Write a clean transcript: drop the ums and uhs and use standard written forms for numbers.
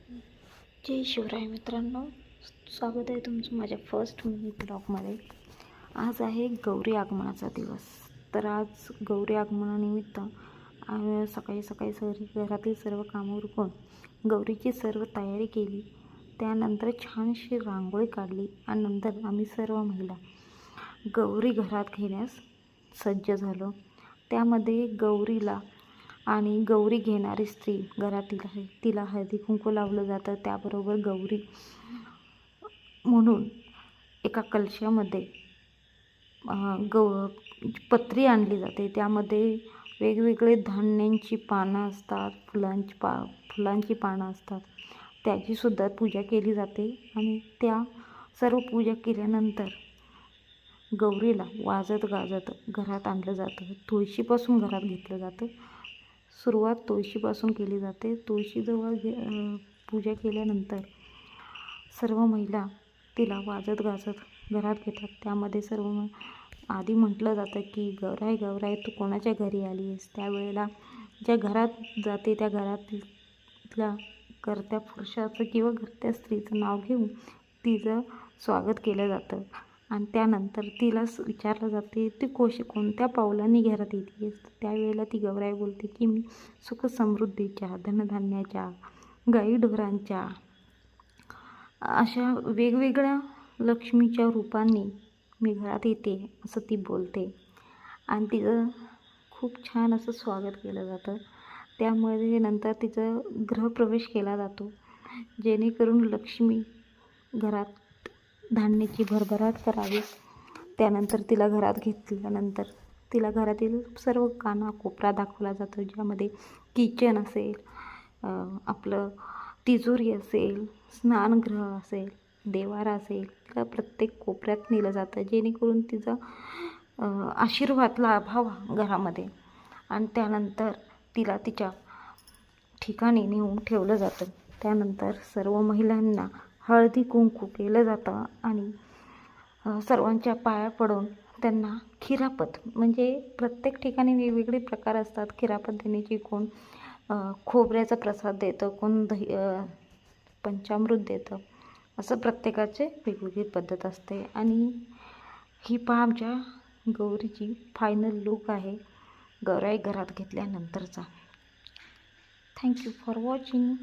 जय शिवराय मित्रांनो, स्वागत आहे तुमचं माझ्या फर्स्ट मिनी ब्लॉगमध्ये। आज आहे गौरी आगमनाचा दिवस। तर आज गौरी आगमनानिमित्त आम्ही सकाळी घरातील सर्व कामं उरकून गौरीची सर्व तयारी केली। त्यानंतर छानशी रांगोळी काढली आणि नंतर आम्ही सर्व महिला गौरी घरात घेण्यास सज्ज झालो। त्यामध्ये गौरीला आणि गौरी घेणारी स्त्री घरातील आहे तिला हळदी कुंकू लावलं जातं। त्याबरोबर गौरी म्हणून एका कलशामध्ये पत्री आणली जाते। त्यामध्ये वेगवेगळे धान्यांची पानं असतात, फुलांची पानं असतात, त्याचीसुद्धा पूजा केली जाते। आणि त्या सर्व पूजा केल्यानंतर गौरीला वाजत गाजत घरात आणलं जातं। तुळशीपासून घरात घेतलं जातं। सुरुवात तुळशीपासून केली जाते। तुळशीजवळ पूजा केल्यानंतर सर्व महिला तिला वाजत गाजत घरात घेतात। त्यामध्ये सर्व आधी म्हटलं जातं की गौराई गौराई तू कोणाच्या घरी आली आहेस। त्यावेळेला ज्या घरात जाते त्या घरातल्या कर्त्या पुरुषाचं किंवा कर्त्या स्त्रीचं नाव घेऊन तिचं स्वागत केलं जातं। आणि त्यानंतर तिला विचारलं जाते ती कोणत्या पावलांनी घरात येते आहेस। त्यावेळेला ती गौराई बोलते की मी सुख समृद्धीच्या, धनधान्याच्या, गाईढोरांच्या अशा वेगवेगळ्या लक्ष्मीच्या रूपांनी मी घरात येते असं ती बोलते। आणि तिचं खूप छान असं स्वागत केलं जातं। त्यामुळे नंतर तिचं गृहप्रवेश केला जातो, जेणेकरून लक्ष्मी घरात धान्याची भरभराट करावी। त्यानंतर तिला घरात घेतल्यानंतर तिला घरातील सर्व कानाकोपरा दाखवला जातो, ज्यामध्ये किचन असेल, आपलं तिजोरी असेल, स्नानगृह असेल, देवारा असेल, तिला प्रत्येक कोपऱ्यात नेलं जातं, जेणेकरून तिचा आशीर्वाद लाभावा घरामध्ये। आणि त्यानंतर तिला तिच्या ठिकाणी नेऊन ठेवलं जातं। त्यानंतर सर्व महिलांना हळदी कुंकू केलं जातं आणि सर्वांच्या पाया पडून त्यांना खिरापत, म्हणजे प्रत्येक ठिकाणी वेगवेगळे प्रकार असतात खिरापत देण्याची। कोण खोबऱ्याचा प्रसाद देतं, कोण पंचामृत देतं, असं प्रत्येकाचे वेगवेगळी पद्धत असते। आणि ही पहा आमच्या गौरीची फायनल लूक आहे गौराई घरात घेतल्यानंतरचा। Thank you for watching.